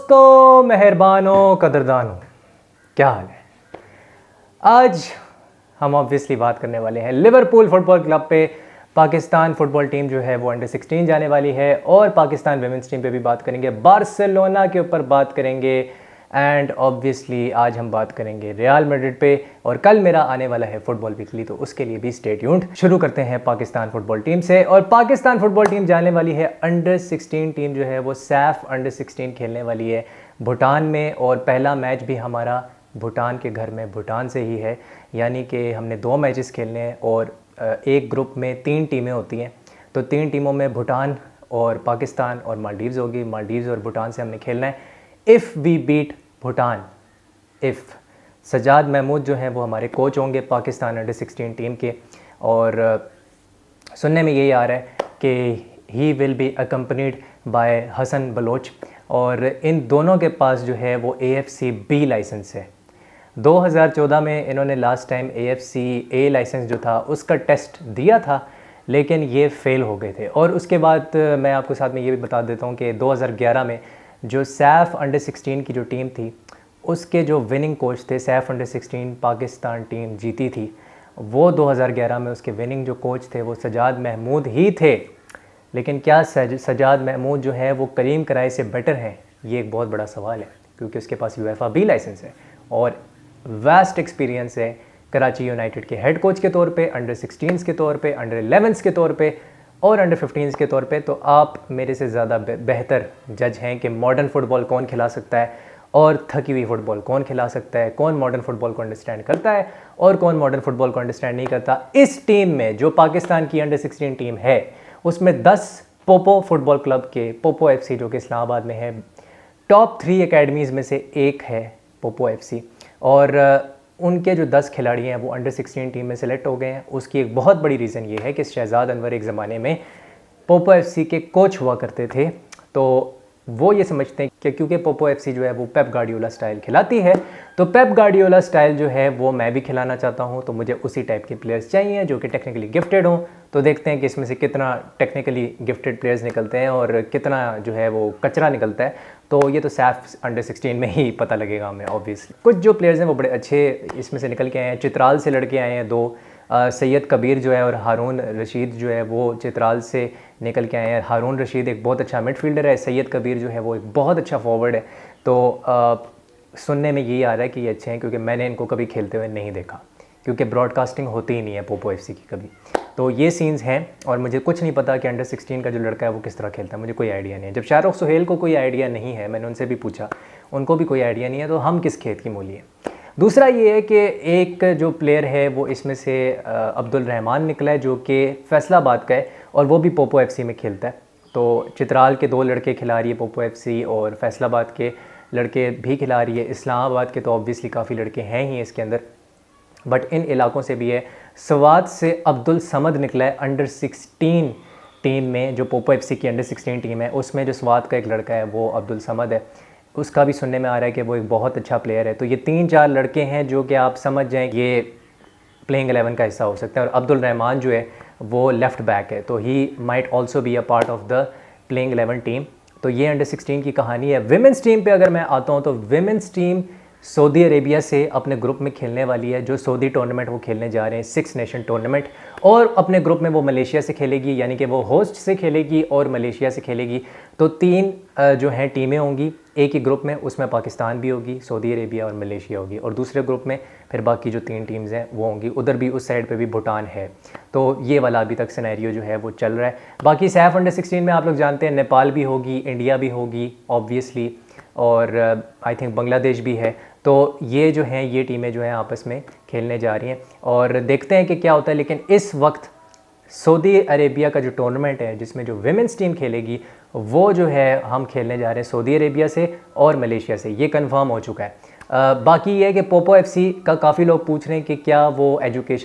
दोस्तों, मेहरबानों, कदरदानों, क्या हाल है। आज हम ऑब्वियसली बात करने वाले हैं लिवरपूल फुटबॉल क्लब पे। पाकिस्तान फुटबॉल टीम जो है वो अंडर 16 जाने वाली है और पाकिस्तान विमेंस टीम पे भी बात करेंगे, बार्सिलोना के ऊपर बात करेंगे एंड ऑब्वियसली आज हम बात करेंगे रियल मैड्रिड पे। और कल मेरा आने वाला है फुटबॉल वीकली, तो उसके लिए भी स्टे ट्यून्ड। शुरू करते हैं पाकिस्तान फुटबॉल टीम से। और पाकिस्तान फुटबॉल टीम जाने वाली है अंडर 16 टीम जो है वो सैफ अंडर 16 खेलने वाली है भूटान में। और पहला मैच भी हमारा भूटान के घर में भूटान से ही है, यानी कि हमने 2 मैचेस खेलने हैं और एक ग्रुप में 3 टीमें होती हैं। तो 3 टीमों में भूटान और पाकिस्तान और मालदीव्स होगी। मालदीव्स और भूटान से हमने खेलना है। If we beat Bhutan, if Sajjad Mahmood जो हैं वो हमारे कोच होंगे पाकिस्तान अंडर 16 टीम के। और सुनने में यही आ रहा है कि he will be accompanied by Hasan Baloch. और इन दोनों के पास जो है वो AFC B लाइसेंस है। 2014 में इन्होंने last time AFC A licence जो था उसका टेस्ट दिया था, लेकिन ये फेल हो गए थे। और उसके बाद मैं आपको साथ में ये भी बता देता हूँ कि 2011 में जो सैफ अंडर 16 की जो टीम थी उसके जो विनिंग कोच थे, सैफ अंडर 16 पाकिस्तान टीम जीती थी, वो 2011 में उसके विनिंग जो कोच थे वो सजाद महमूद ही थे। लेकिन क्या सजाद महमूद जो है वो करीम कराई से बेटर हैं, ये एक बहुत बड़ा सवाल है, क्योंकि उसके पास UEFA B लाइसेंस है और वास्ट एक्सपीरियंस है कराची यूनाइटेड के हेड कोच के तौर पे, अंडर 16s के तौर पे, अंडर 11s के तौर पे और अंडर 15s के तौर पे। तो आप मेरे से ज़्यादा बेहतर जज हैं कि मॉडर्न फुटबॉल कौन खिला सकता है और थकी हुई फुटबॉल कौन खिला सकता है, कौन मॉडर्न फुटबॉल को अंडरस्टैंड करता है और कौन मॉडर्न फुटबॉल को अंडरस्टैंड नहीं करता। इस टीम में जो पाकिस्तान की अंडर 16 टीम है उसमें 10 पोपो फुटबॉल क्लब के पोपो FC जो कि इस्लामाबाद में है, टॉप 3 एकेडमीज़ में से एक है पोपो FC। और उनके जो 10 खिलाड़ी हैं वो अंडर 16 टीम में सेलेक्ट हो गए हैं। उसकी एक बहुत बड़ी रीज़न ये है कि शहजाद अनवर एक ज़माने में पोपो FC के कोच हुआ करते थे। तो वो ये समझते हैं कि क्योंकि पोपो FC जो है वो पेप गार्डियोला स्टाइल खिलाती है, तो पेप गार्डियोला स्टाइल जो है वो मैं भी खिलाना चाहता हूँ। तो मुझे उसी टाइप के प्लेयर्स चाहिए जो कि टेक्निकली गिफ्टेड हों। तो देखते हैं कि इसमें से कितना टेक्निकली गिफ्टेड प्लेयर्स निकलते हैं और कितना जो है वो कचरा निकलता है। तो ये तो सैफ अंडर 16 में ही पता लगेगा हमें ऑब्वियसली। कुछ जो प्लेयर्स हैं वो बड़े अच्छे इसमें से निकल के आए हैं। चित्राल से लड़के आए हैं 2, सैयद कबीर जो है और हारून रशीद जो है वो चित्राल से निकल के आए हैं। हारून रशीद एक बहुत अच्छा मिडफील्डर है, सैयद कबीर जो है वो एक बहुत अच्छा फॉरवर्ड है। तो सुनने में यही आ रहा है कि ये अच्छे हैं, क्योंकि मैंने इनको कभी खेलते हुए नहीं देखा, क्योंकि ब्रॉडकास्टिंग होती ही नहीं है पोपो FC की कभी। तो ये सीन्स हैं और मुझे कुछ नहीं पता कि अंडर 16 का जो लड़का है वो किस तरह खेलता है, मुझे कोई आइडिया नहीं है। जब शाहरुख सुहेल को कोई आइडिया नहीं है, मैंने उनसे भी पूछा, उनको भी कोई आइडिया नहीं है, तो हम किस खेत की मूली हैं। दूसरा ये है कि एक जो प्लेयर है वो इसमें से अब्दुल रहमान निकला है, जो कि फैसलाबाद का है और वो भी पोपो FC में खेलता है। तो चित्राल के 2 लड़के खिला रही है पोपो FC और फैसलाबाद के लड़के भी खिला रही है। इस्लामाबाद के तो ऑब्वियसली काफ़ी लड़के हैं ही इसके अंदर, बट इन इलाकों से भी है। स्वात से अब्दुल समद निकला है अंडर 16 टीम में, जो पोपो FC की अंडर 16 टीम है उसमें जो स्वात का एक लड़का है वो अब्दुल समद है। उसका भी सुनने में आ रहा है कि वो एक बहुत अच्छा प्लेयर है। तो ये 3-4 लड़के हैं जो कि आप समझ जाएं ये प्लेइंग 11 का हिस्सा हो सकता है। और अब्दुल रहमान जो है वो लेफ़्ट बैक है, तो he might also be a part of the playing 11 team. तो ये अंडर 16 की कहानी है। विमेंस टीम पे अगर मैं आता हूँ तो विमेंस टीम सऊदी अरेबिया से अपने ग्रुप में खेलने वाली है। जो सऊदी टूर्नामेंट वो खेलने जा रहे हैं 6 नेशन टूर्नामेंट, और अपने ग्रुप में वो मलेशिया से खेलेगी, यानी कि वो होस्ट से खेलेगी और मलेशिया से खेलेगी। तो 3 जो हैं टीमें होंगी एक ही ग्रुप में, उसमें पाकिस्तान भी होगी, सऊदी अरेबिया और मलेशिया होगी, और दूसरे ग्रुप में फिर बाकी जो 3 टीम्स हैं वो होंगी। उधर भी उस साइड पे भी भूटान है। तो ये वाला अभी तक सिनेरियो जो है वो चल रहा है। बाकी सैफ अंडर 16 में आप लोग जानते हैं नेपाल भी होगी, इंडिया भी होगी ऑब्वियसली, और आई थिंक बांग्लादेश भी है। तो ये जो हैं ये टीमें जो हैं आपस में खेलने जा रही हैं और देखते हैं कि क्या होता है। लेकिन इस वक्त सऊदी अरेबिया का जो टूर्नामेंट है जिसमें जो विमेंस टीम खेलेगी वो जो है हम खेलने जा रहे हैं सऊदी अरेबिया से और मलेशिया से, ये कंफर्म हो चुका है। बाकी ये है कि पोपो FC का काफ़ी लोग पूछ रहे हैं कि क्या वो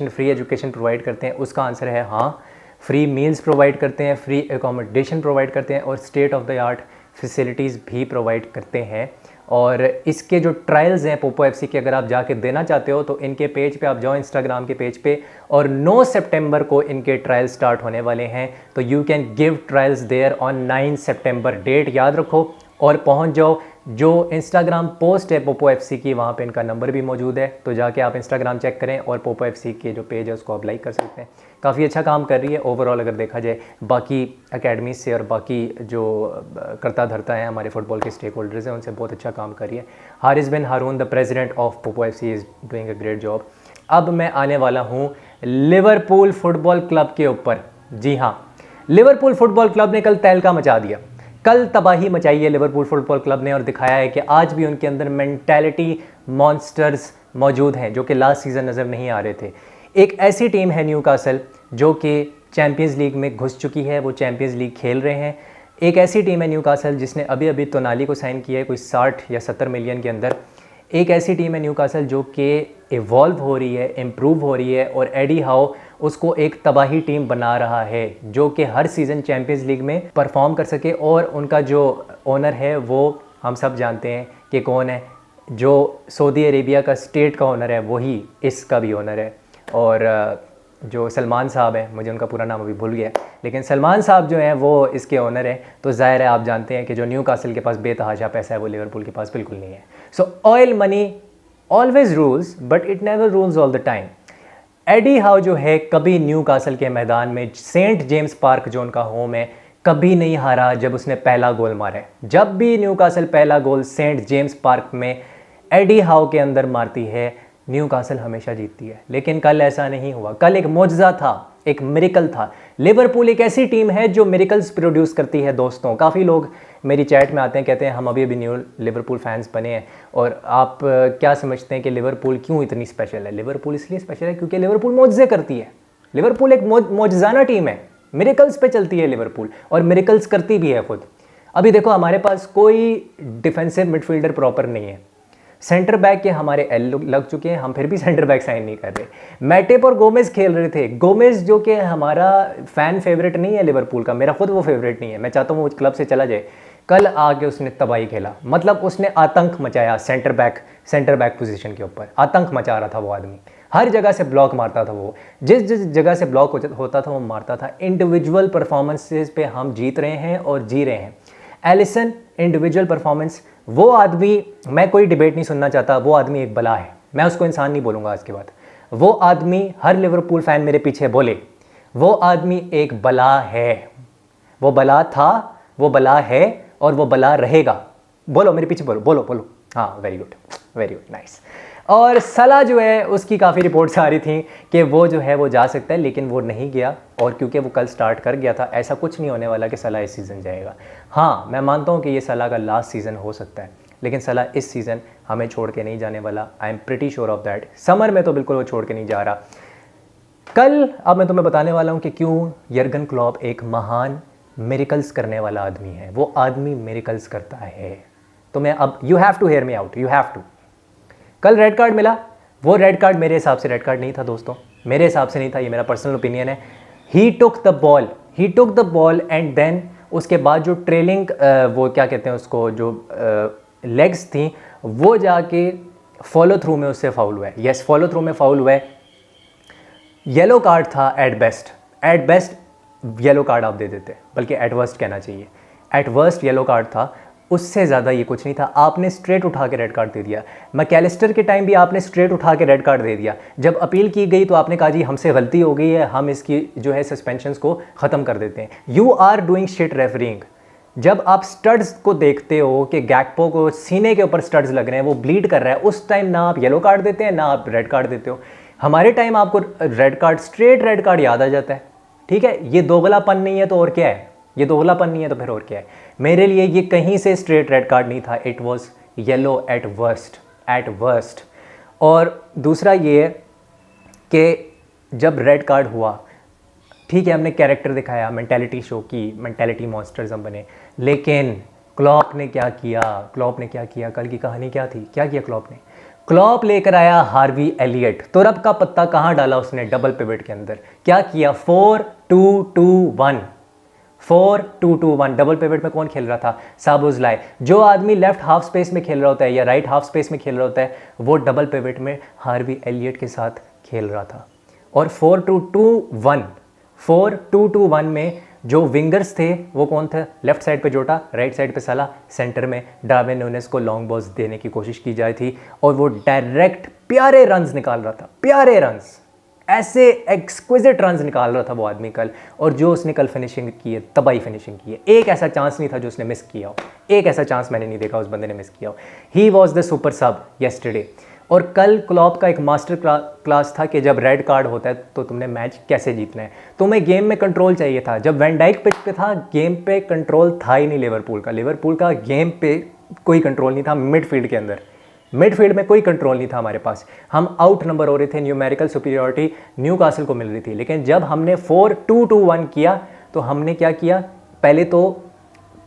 फ्री एजुकेशन प्रोवाइड करते हैं। उसका आंसर है हाँ, फ्री मील्स प्रोवाइड करते हैं, फ्री एकोमोडेशन प्रोवाइड करते हैं और state of the art facilities भी प्रोवाइड करते हैं। और इसके जो ट्रायल्स हैं पोपो FC के, अगर आप जाके देना चाहते हो तो इनके पेज पे आप जाओ, इंस्टाग्राम के पेज पे, और 9 सितंबर को इनके ट्रायल स्टार्ट होने वाले हैं। तो you can give trials there on 9 सितंबर, डेट याद रखो और पहुंच जाओ। जो इंस्टाग्राम पोस्ट है पोपो एफसी की, वहाँ पे इनका नंबर भी मौजूद है, तो जाके आप इंस्टाग्राम चेक करें और पोपो एफसी के जो पेज है उसको आप लाइक कर सकते हैं। काफ़ी अच्छा काम कर रही है ओवरऑल अगर देखा जाए बाकी अकेडमी से, और बाकी जो करता धरता है हमारे फुटबॉल के स्टेक होल्डर्स हैं उनसे बहुत अच्छा काम कर रही है। Haris bin Haroon the president of Popo FC is doing a great job. अब मैं आने वाला हूँ लिवरपूल फुटबॉल क्लब के ऊपर। जी हाँ, लिवरपूल फुटबॉल क्लब ने कल तहलका मचा दिया, कल तबाही मचाई है लिवरपूल फुटबॉल क्लब ने, और दिखाया है कि आज भी उनके अंदर मेंटालिटी मॉन्स्टर्स मौजूद हैं जो कि लास्ट सीज़न नज़र नहीं आ रहे थे। एक ऐसी टीम है न्यूकासल जो कि चैम्पियंस लीग में घुस चुकी है, वो चैम्पियंस लीग खेल रहे हैं। एक ऐसी टीम है न्यूकासल जिसने अभी अभी तोनाली को साइन किया है कोई 60 या 70 मिलियन के अंदर। एक ऐसी टीम है न्यूकासल जो कि इवॉल्व हो रही है, इम्प्रूव हो रही है, और एडी हाउ उसको एक तबाही टीम बना रहा है जो कि हर सीज़न चैम्पियंस लीग में परफॉर्म कर सके। और उनका जो ओनर है वो हम सब जानते हैं कि कौन है, जो सऊदी अरेबिया का स्टेट का ओनर है वही इसका भी ओनर है। और जो सलमान साहब हैं, मुझे उनका पूरा नाम अभी भूल गया, लेकिन सलमान साहब जो हैं वो इसके ओनर हैं। तो ज़ाहिर है आप जानते हैं कि जो न्यूकासल के पास बेतहाशा पैसा है वो लिवरपूल के पास बिल्कुल नहीं है। So oil money always rules but it never rules all the time. Eddie Howe जो है कभी न्यूकासल के मैदान में सेंट जेम्स पार्क जो उनका होम है कभी नहीं हारा जब उसने पहला गोल मारा है। जब भी न्यूकासल पहला गोल सेंट जेम्स पार्क में एडी हाउ के अंदर मारती है न्यूकासल हमेशा जीतती है। लेकिन कल ऐसा नहीं हुआ, कल एक मोजज़ा था, एक मिरेकल था। लिवरपूल एक ऐसी टीम है जो मिरेकल्स प्रोड्यूस करती है दोस्तों। काफ़ी लोग मेरी चैट में आते हैं, कहते हैं हम अभी न्यू लिवरपूल फैंस बने हैं और आप क्या समझते हैं कि लिवरपूल क्यों इतनी स्पेशल है। लिवरपूल इसलिए स्पेशल है क्योंकि लिवरपूल मोजज़े करती है। लिवरपूल एक मोजज़ाना टीम है, मिरेकल्स पे चलती है लिवरपूल, और मिरेकल्स करती भी है खुद। अभी देखो हमारे पास कोई डिफेंसिव मिडफील्डर प्रॉपर नहीं है, सेंटर बैक के हमारे एल लग चुके हैं, हम फिर भी सेंटर बैक साइन नहीं कर रहे। मैटेप और गोमेज खेल रहे थे, गोमेज जो कि हमारा फ़ैन फेवरेट नहीं है लिवरपूल का, मेरा खुद वो फेवरेट नहीं है, मैं चाहता हूँ वो क्लब से चला जाए। कल आके उसने तबाही खेला, मतलब उसने आतंक मचाया सेंटर बैक पोजीशन के ऊपर, आतंक मचा रहा था वो आदमी। हर जगह से ब्लॉक मारता था वो, जिस जिस जगह से ब्लॉक होता था वो मारता था। इंडिविजुअल परफॉर्मेंसेज पे हम जीत रहे हैं और जी रहे हैं। एलिसन इंडिविजुअल परफॉर्मेंस, वो आदमी, मैं कोई डिबेट नहीं सुनना चाहता, वो आदमी एक बला है, मैं उसको इंसान नहीं बोलूँगा आज के बाद। वो आदमी, हर लिवरपूल फैन मेरे पीछे बोले, वो आदमी एक बला है। वो बला था, वो बला है और वो बला रहेगा। बोलो मेरे पीछे, बोलो बोलो बोलो। हाँ, वेरी गुड, नाइस। और सला जो है उसकी काफ़ी रिपोर्ट्स आ रही थी कि वो जो है वो जा सकता है, लेकिन वो नहीं गया। और क्योंकि वो कल स्टार्ट कर गया था, ऐसा कुछ नहीं होने वाला कि सला इस सीज़न जाएगा। हाँ, मैं मानता हूँ कि ये सला का लास्ट सीज़न हो सकता है, लेकिन सला इस सीज़न हमें छोड़ के नहीं जाने वाला। I am pretty sure of that. Summer में तो बिल्कुल वो छोड़ के नहीं जा रहा। कल अब मैं तुम्हें बताने वाला हूँ कि क्यों यर्गन क्लॉप एक महान मिरेकल्स करने वाला आदमी है। वो आदमी मिरेकल्स करता है। तो मैं अब, you have to hear me out, you have to. कल रेड कार्ड मिला, वो रेड कार्ड मेरे हिसाब से रेड कार्ड नहीं था दोस्तों, मेरे हिसाब से नहीं था, ये मेरा पर्सनल ओपिनियन है। He took the ball and then उसके बाद जो ट्रेलिंग वो क्या कहते हैं उसको, जो लेग्स थी, वो जाके फॉलो थ्रू में उससे फाउल हुआ है। यस, फॉलो थ्रू में फाउल हुआ है। येलो कार्ड था एट बेस्ट येलो कार्ड आप दे देते, बल्कि एट वर्स्ट कहना चाहिए, एट वर्स्ट येलो कार्ड था। उससे ज़्यादा ये कुछ नहीं था। आपने स्ट्रेट उठा के रेड कार्ड दे दिया। मैकेलिस्टर के टाइम भी आपने स्ट्रेट उठा के रेड कार्ड दे दिया। जब अपील की गई तो आपने कहा जी हमसे गलती हो गई है, हम इसकी जो है सस्पेंशंस को ख़त्म कर देते हैं। You are doing shit refereeing. जब आप स्टड्स को देखते हो कि गैकपो को सीने के ऊपर स्टड्स लग रहे हैं, वो ब्लीड कर रहा है, उस टाइम ना आप येलो कार्ड देते हैं ना आप रेड कार्ड देते हो। हमारे टाइम आपको red card, straight red card याद आ जाता है। ठीक है, ये दोगलापन नहीं है तो और क्या है, ये दोगलापन नहीं है तो फिर और क्या है। मेरे लिए ये कहीं से स्ट्रेट रेड कार्ड नहीं था, it was yellow eight worst. और दूसरा ये है कि जब रेड कार्ड हुआ, ठीक है हमने कैरेक्टर दिखाया, मेंटालिटी शो की, मेंटालिटी मॉन्स्टर्स हम बने, लेकिन क्लॉप ने क्या किया, कल की कहानी क्या थी, क्या किया क्लॉप लेकर आया हार्वी एलियट। तुरब का पत्ता कहाँ डाला उसने, डबल पिवट के अंदर। क्या किया, 4-2-2-1 डबल पिवट में कौन खेल रहा था, साबुज़लाई। जो आदमी लेफ्ट हाफ स्पेस में खेल रहा होता है या राइट हाफ स्पेस में खेल रहा होता है, वो डबल पिवट में हार्वी एलियट के साथ खेल रहा था। और 4-2-2-1 में जो विंगर्स थे वो कौन थे? लेफ्ट साइड पे जोटा, राइट साइड पे साला, सेंटर में डार्विन नूनेस को लॉन्ग बॉल्स देने की कोशिश की जाती थी और वो डायरेक्ट प्यारे रन्स निकाल रहा था, प्यारे रन्स, ऐसे एक्सक्विजिट रन्स निकाल रहा था वो आदमी कल। और जो उसने कल फिनिशिंग की है, तबाही फिनिशिंग की है, एक ऐसा चांस नहीं था जो उसने मिस किया हो, एक ऐसा चांस मैंने नहीं देखा उस बंदे ने मिस किया हो। ही वॉज द सुपर सब येस्टरडे। और कल क्लॉप का एक मास्टर क्लास था कि जब रेड कार्ड होता है तो तुमने मैच कैसे जीतना है। तुम्हें गेम में कंट्रोल चाहिए था। जब वैन डाइक पिच पे था, गेम पे कंट्रोल था ही नहीं लिवरपूल का गेम पे कोई कंट्रोल नहीं था। मिडफील्ड के अंदर, मिडफील्ड में कोई कंट्रोल नहीं था हमारे पास। हम आउट नंबर हो रहे थे, न्यूमेरिकल सुपीरियरिटी न्यूकासल को मिल रही थी। लेकिन जब हमने 4-2-2-1 किया तो हमने क्या किया? पहले तो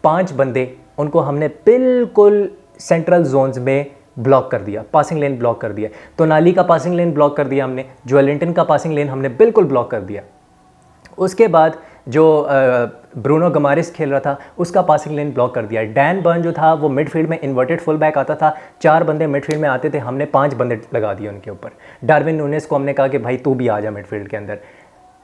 5 बंदे उनको हमने बिल्कुल सेंट्रल जोन्स में ब्लॉक कर दिया, पासिंग लेन ब्लॉक कर दिया। तो नाली का पासिंग लेन ब्लॉक कर दिया हमने, जोएलिंटन का पासिंग लेन हमने बिल्कुल ब्लॉक कर दिया। उसके बाद जो ब्रूनो गमारिस खेल रहा था उसका पासिंग लेन ब्लॉक कर दिया। डैन बर्न जो था वो मिडफील्ड में इन्वर्टेड फुल बैक आता था, 4 बंदे मिडफील्ड में आते थे, हमने 5 बंदे लगा दिए उनके ऊपर। डार्विन नूनेस को हमने कहा कि भाई तू भी आ जा मिडफील्ड के अंदर।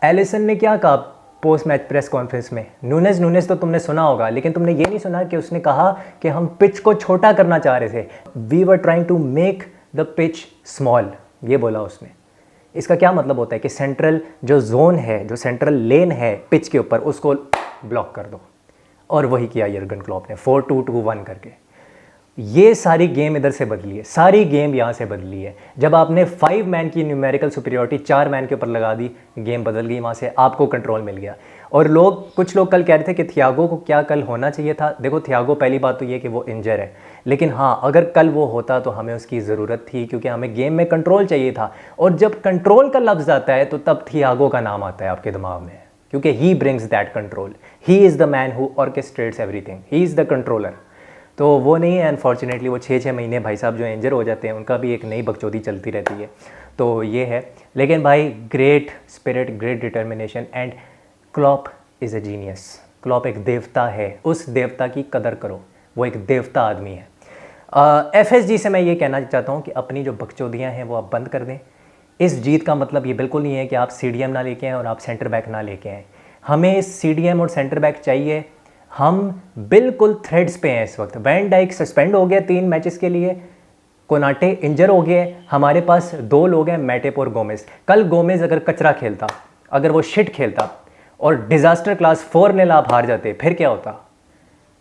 एलिसन ने क्या कहा पोस्ट मैच प्रेस कॉन्फ्रेंस में? नूनेस तो तुमने सुना होगा, लेकिन तुमने ये नहीं सुना कि उसने कहा कि हम पिच को छोटा करना चाह रहे थे। We were trying to make the pitch small, ये बोला उसने। इसका क्या मतलब होता है कि सेंट्रल जो जोन है, जो सेंट्रल लेन है पिच के ऊपर, उसको ब्लॉक कर दो। और वही किया यर्गन क्लॉप ने 4-2-2-1 करके। ये सारी गेम इधर से बदली है, सारी गेम यहाँ से बदली है। जब आपने 5 मैन की न्यूमेरिकल सुपीरियरिटी 4 मैन के ऊपर लगा दी, गेम बदल गई, वहाँ से आपको कंट्रोल मिल गया। और कुछ लोग कल कह रहे थे कि थियागो को क्या कल होना चाहिए था। देखो थियागो, पहली बात तो ये कि वो इंजर है, लेकिन हाँ अगर कल वो होता तो हमें उसकी ज़रूरत थी, क्योंकि हमें गेम में कंट्रोल चाहिए था। और जब कंट्रोल का लफ्ज़ आता है तो तब थियागो का नाम आता है आपके दिमाग में, क्योंकि he brings that control. He is the man who orchestrates everything, he is the controller. तो वो नहीं है अनफॉर्चुनेटली। वो 6-6 महीने भाई साहब जो इंजर हो जाते हैं उनका भी एक नई बकचोदी चलती रहती है। तो ये है, लेकिन भाई great spirit, great determination, and Klopp is a genius. Klopp एक देवता है, उस देवता की कदर करो, वो एक देवता आदमी है। FSG से मैं ये कहना चाहता हूँ कि अपनी जो बकचोदियाँ हैं वो आप बंद कर दें। इस जीत का मतलब ये बिल्कुल नहीं है कि आप CDM ना लेके आएँ और आप सेंटर बैक ना लेके आएँ। हमें CDM और सेंटर बैक चाहिए। हम बिल्कुल थ्रेड्स पे हैं इस वक्त। वैन डाइक सस्पेंड हो गया 3 मैचेस के लिए, कोनाटे इंजर हो गए, हमारे पास 2 लोग हैं, मैटेप और गोमेज। कल गोमेज अगर कचरा खेलता, अगर वो शिट खेलता और डिज़ास्टर क्लास 4-0 आप हार जाते, फिर क्या होता?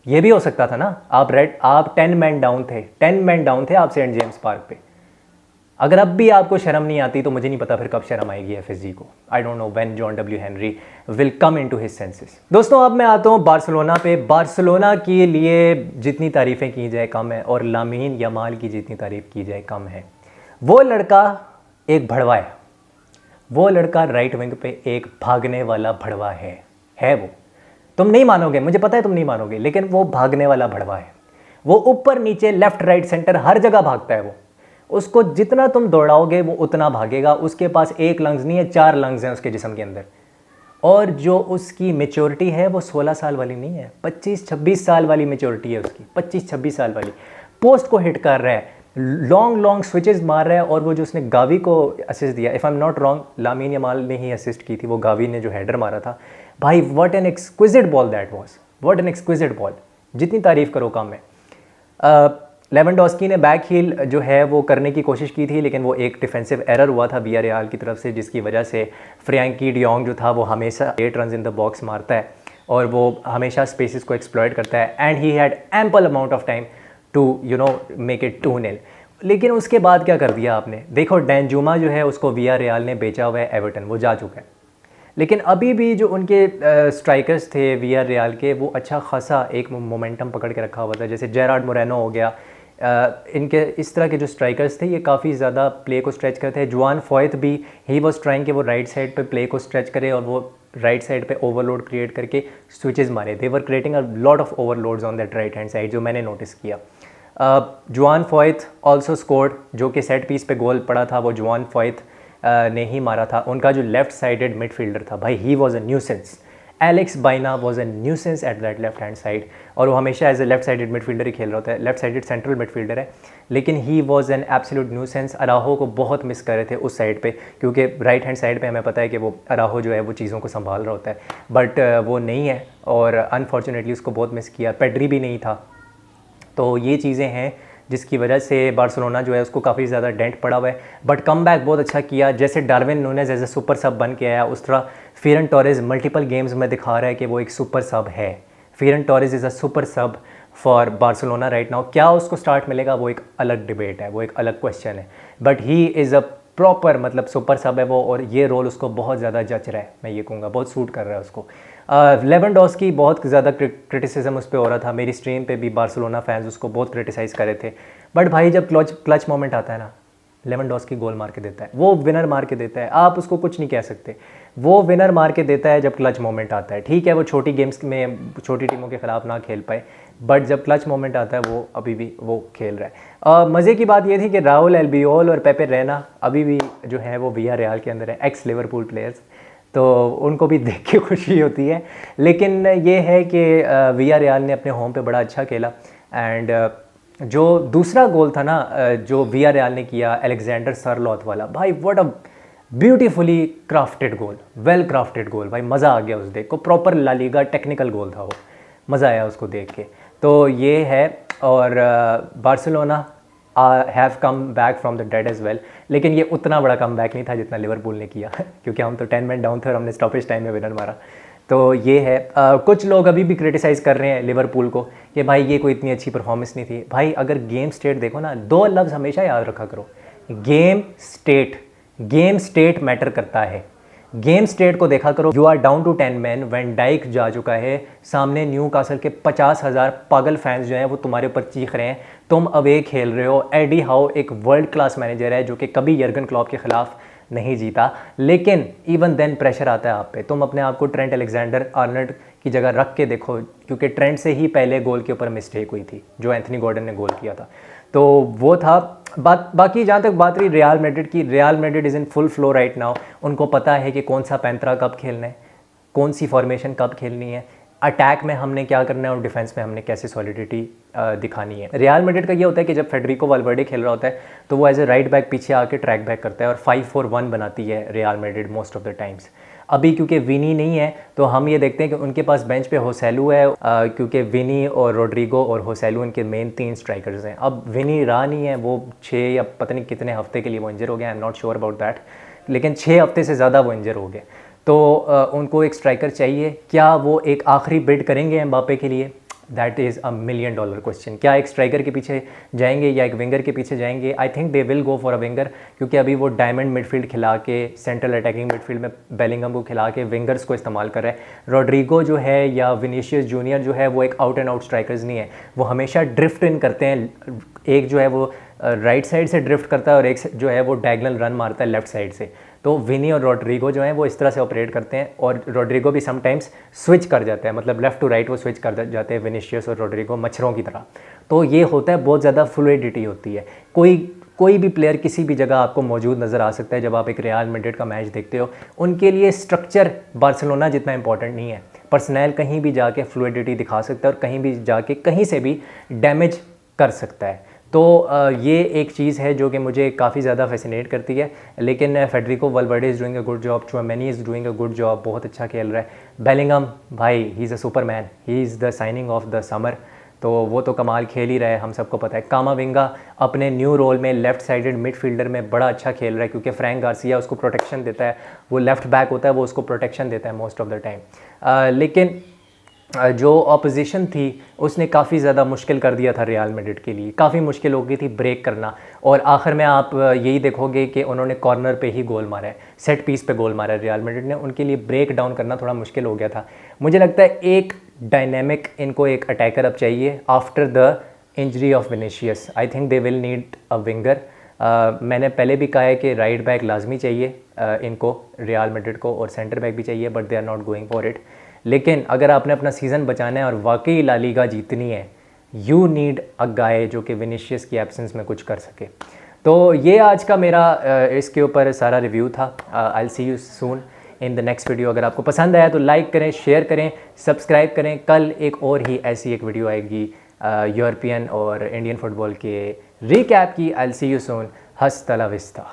ये भी हो सकता था ना। आप 10 मैन डाउन थे, 10 मैन डाउन थे आप सेंट जेम्स पार्क पे। अगर अब भी आपको शर्म नहीं आती तो मुझे नहीं पता फिर कब शर्म आएगी FSG को। I don't know when John W Henry will come into his senses. दोस्तों अब मैं आता हूँ बार्सिलोना पे। बार्सिलोना के लिए जितनी तारीफ़ें की जाए कम है, और लामीन यमाल की जितनी तारीफ़ की जाए कम है। वो लड़का एक भड़वा है, वो लड़का राइट विंग पे एक भागने वाला भड़वा है वो। तुम नहीं मानोगे, मुझे पता है तुम नहीं मानोगे, लेकिन वो भागने वाला भड़वा है। वो ऊपर नीचे लेफ्ट राइट सेंटर हर जगह भागता है वो। उसको जितना तुम दौड़ाओगे वो उतना भागेगा। उसके पास 1 लंग्स नहीं है, 4 लंग्स हैं उसके जिस्म के अंदर। और जो उसकी मेच्योरिटी है वो 16 साल वाली नहीं है, 25-26 साल वाली मेच्योरिटी है उसकी, 25-26 साल वाली। पोस्ट को हिट कर रहा है, लॉन्ग स्विचेस मार रहा है। और वो जो उसने गावी को असिस्ट दिया, if I am not wrong, Lamine Yamal ने ही असिस्ट की थी, वो गावी ने जो हेडर मारा था, भाई what an exquisite ball that was, what an exquisite ball. जितनी तारीफ़ करो कम है। लेवेंडोस्की ने बैक हील जो है वो करने की कोशिश की थी, लेकिन वो एक डिफेंसिव एरर हुआ था वियारियल की तरफ से, जिसकी वजह से फ्रैंकी डियोंग जो था वो हमेशा 8 रन इन द बॉक्स मारता है और वो हमेशा स्पेसेस को एक्सप्लॉइट करता है। And he had ample amount of time to make it 2-0। लेकिन उसके बाद क्या कर दिया आपने? देखो डैंजुमा जो है उसको वियारियल ने बेचा हुआ है एवर्टन, वो जा चुका है। लेकिन अभी भी जो उनके स्ट्राइकर्स थे वियारियल के, वो अच्छा खासा एक मोमेंटम पकड़ के रखा हुआ था। जैसे जेरार्ड मोरेनो हो गया, इनके इस तरह के जो स्ट्राइकर्स थे ये काफ़ी ज़्यादा प्ले को स्ट्रेच करते हैं। जुआन फॉयत भी, ही वॉज ट्राइंग कि वो राइट साइड पे प्ले को स्ट्रेच करे और वो राइट साइड पे ओवरलोड क्रिएट करके स्विचेस मारे। They were creating a lot of overloads on that right hand side, जो मैंने नोटिस किया। जुआन फॉयत ऑल्सो स्कोर्ड, जो कि सेट पीस पे गोल पड़ा था वो जुआन फॉयत ने ही मारा था। उनका जो लेफ्ट साइडेड मिडफील्डर था भाई, he was a nuisance. Alex Baena was a nuisance at that left hand side, और वो हमेशा as a left sided midfielder ही खेल रहा होता है, लेफ्ट साइडेड सेंट्रल मिडफील्डर है, लेकिन he was an absolute nuisance. Araujo को बहुत मिस कर रहे थे उस साइड पे, क्योंकि राइट हैंड साइड पे हमें पता है कि वो अराहो जो है वो चीज़ों को संभाल रहा होता है, बट वो नहीं है और अनफॉर्चुनेटली उसको बहुत मिस किया। पेड्री भी नहीं था, तो ये चीज़ें हैं जिसकी वजह से बार्सिलोना जो है उसको काफ़ी ज़्यादा डेंट पड़ा हुआ है। बट कम बैक बहुत अच्छा किया, जैसे Darwin Nunez as a super sub बन के आया, उस तरह फेरन टोरेज मल्टीपल गेम्स में दिखा रहा है कि वो एक सुपर सब है। फेरन टोरेज इज़ अ सुपर सब फॉर बार्सिलोना राइट नाउ। क्या उसको स्टार्ट मिलेगा वो एक अलग डिबेट है, वो एक अलग क्वेश्चन है, but he is a proper मतलब सुपर सब है वो, और ये रोल उसको बहुत ज़्यादा जच रहा है, मैं ये कहूँगा बहुत सूट कर रहा है उसको। लेवेंडोस्की बहुत ज़्यादा क्रिटिसिज्म उस पर हो रहा था, मेरी स्ट्रीम पे भी बार्सिलोना फैंस उसको बहुत क्रिटिसाइज़ कर रहे थे, बट भाई जब क्लच मोमेंट आता है ना, लेवेंडोस्की गोल मार के देता है, वो विनर मार के देता है, आप उसको कुछ नहीं कह सकते, वो विनर मार के देता है जब क्लच मोमेंट आता है। ठीक है वो छोटी गेम्स में छोटी टीमों के खिलाफ ना खेल पाए, बट जब क्लच मोमेंट आता है वो अभी भी वो खेल रहा है। मज़े की बात ये थी कि राहुल एल्बियोल और पेपे रेना अभी भी जो है वो वियारियल के अंदर है, एक्स लिवरपूल प्लेयर्स, तो उनको भी देख के खुशी होती है। लेकिन ये है कि वियारियल ने अपने होम पे बड़ा अच्छा खेला, एंड जो दूसरा गोल था ना जो वियारियल ने किया अलेक्जेंडर सरलॉथ वाला, भाई what a beautifully crafted goal, well crafted goal, भाई मज़ा आ गया उस देख को, proper La Liga technical goal था वो, मज़ा आया उसको देख के। तो ये है, और Barcelona have come back from the dead as well, लेकिन ये उतना बड़ा कम बैक नहीं था जितना लिवरपूल ने किया क्योंकि हम तो 10 मैन डाउन थे और हमने स्टॉपेज टाइम में विनर मारा। तो ये है, कुछ लोग अभी भी क्रिटिसाइज़ कर रहे हैं लिवरपूल को कि भाई ये कोई इतनी अच्छी परफॉर्मेंस नहीं थी। भाई अगर गेम स्टेट देखो ना, दो लफ्ज़ हमेशा याद रखा करो, game state, game state matter करता है, गेम स्टेट को देखा करो। You are down to 10 man, van Dijk जा चुका है, सामने न्यू कासल के 50,000 पागल फैंस जो हैं वो तुम्हारे ऊपर चीख रहे हैं, तुम अवे खेल रहे हो। एडी हाउ एक वर्ल्ड क्लास मैनेजर है जो कि कभी यर्गन क्लॉप के खिलाफ नहीं जीता, लेकिन इवन देन प्रेशर आता है आप पे। तुम अपने आप को ट्रेंट अलेक्जेंडर आर्नल्ड की जगह रख के देखो, क्योंकि ट्रेंट से ही पहले गोल के ऊपर मिस्टेक हुई थी जो एंथनी गॉर्डन ने गोल किया था, तो वो था बात। बाकी जहाँ तक बात रही रियल मैड्रिड की, real Madrid is in full flow right now. उनको पता है कि कौन सा पैंतरा कब खेलना है, कौन सी फॉर्मेशन कब खेलनी है, अटैक में हमने क्या करना है और डिफेंस में हमने कैसे सॉलिडिटी दिखानी है। रियल मैड्रिड का ये होता है कि जब फेडरिको वाल्वर्डे खेल रहा होता है तो वो एज ए राइट बैक पीछे आके ट्रैक बैक करता है और 5-4-1 बनाती है real Madrid most of the times. अभी क्योंकि विनी नहीं है तो हम ये देखते हैं कि उनके पास बेंच पे होसेलू है, क्योंकि विनी और रोड्रिगो और होसेलू इनके मेन 3 स्ट्राइकर्स हैं। अब विनी रहा नहीं है, वो 6 या पता नहीं कितने हफ्ते के लिए वो इंजर हो गया, आई am not sure about that, लेकिन 6 हफ्ते से ज़्यादा वो इंजर हो गए। तो उनको एक स्ट्राइकर चाहिए। क्या वो एक आखिरी बिड करेंगे एम्बापे के लिए? That is $1 million question. क्या एक स्ट्राइकर के पीछे जाएंगे या एक विंगर के पीछे जाएंगे? I think they will go for a winger, क्योंकि अभी वो डायमंड मिडफील्ड खिला के सेंट्रल अटैकिंग मिडफील्ड में बेलिंगम को खिला के विंगर्स को इस्तेमाल कर रहा है। रोड्रिगो जो है या विनीशियस जूनियर जो है वो एक आउट एंड आउट स्ट्राइकर्स नहीं है, वो हमेशा ड्रिफ्ट इन करते हैं। एक जो है वो राइट साइड से ड्रिफ्ट करता है और एक जो है वो डायगोनल रन मारता है लेफ्ट साइड से। तो विनी और रोड्रिगो जो हैं वो इस तरह से ऑपरेट करते हैं, और रोड्रिगो भी समटाइम्स स्विच कर जाते हैं, मतलब लेफ़्ट टू राइट वो स्विच कर जाते हैं विनीशियस और रोड्रिगो मच्छरों की तरह। तो ये होता है, बहुत ज़्यादा फ्लूइडिटी होती है। कोई भी प्लेयर किसी भी जगह आपको मौजूद नज़र आ सकता है जब आप एक रियल मैड्रिड का मैच देखते हो। उनके लिए स्ट्रक्चर बार्सिलोना जितना इंपॉर्टेंट नहीं है, पर्सनल कहीं भी जाके फ्लूइडिटी दिखा सकता है और कहीं भी जाके कहीं से भी डैमेज कर सकता है। तो ये एक चीज़ है जो कि मुझे काफ़ी ज़्यादा फैसिनेट करती है। लेकिन Federico Valverde is doing a good job, Tchouameni is doing a good job, बहुत अच्छा खेल रहा है। बेलिंगम भाई he is a Superman, he is the signing off the summer, तो वो तो कमाल खेल ही रहा है, हम सबको पता है। कामाविंगा अपने न्यू रोल में लेफ्ट साइडेड मिडफील्डर में बड़ा अच्छा खेल रहा है, क्योंकि फ्रैंक गार्सिया उसको प्रोटेक्शन देता है, वो लेफ्ट बैक होता है, वो उसको प्रोटेक्शन देता है मोस्ट ऑफ द टाइम। लेकिन जो ऑपोजिशन थी उसने काफ़ी ज़्यादा मुश्किल कर दिया था रियल मैड्रिड के लिए, काफ़ी मुश्किल हो गई थी ब्रेक करना, और आखिर में आप यही देखोगे कि उन्होंने कॉर्नर पे ही गोल मारा है, सेट पीस पे गोल मारा है रियल मैड्रिड ने। उनके लिए ब्रेक डाउन करना थोड़ा मुश्किल हो गया था। मुझे लगता है एक डायनेमिक इनको एक अटैकर अब चाहिए after the injury of Vinicius. I think they will need a winger. मैंने पहले भी कहा है कि राइट बैक लाजमी चाहिए इनको रियल मैड्रिड को, और सेंटर बैक भी चाहिए, but they are not going for it. लेकिन अगर आपने अपना सीज़न बचाना है और वाकई ला लीगा जीतनी है, यू नीड अ गाय जो कि विनीशियस की एब्सेंस में कुछ कर सके। तो ये आज का मेरा इसके ऊपर सारा रिव्यू था। I will see you soon. In the next video. अगर आपको पसंद आया तो लाइक करें, शेयर करें, सब्सक्राइब करें। कल एक और ही ऐसी एक वीडियो आएगी यूरोपियन और इंडियन फुटबॉल के रिकैप की। I will see you soon. हस्ता ला विस्ता।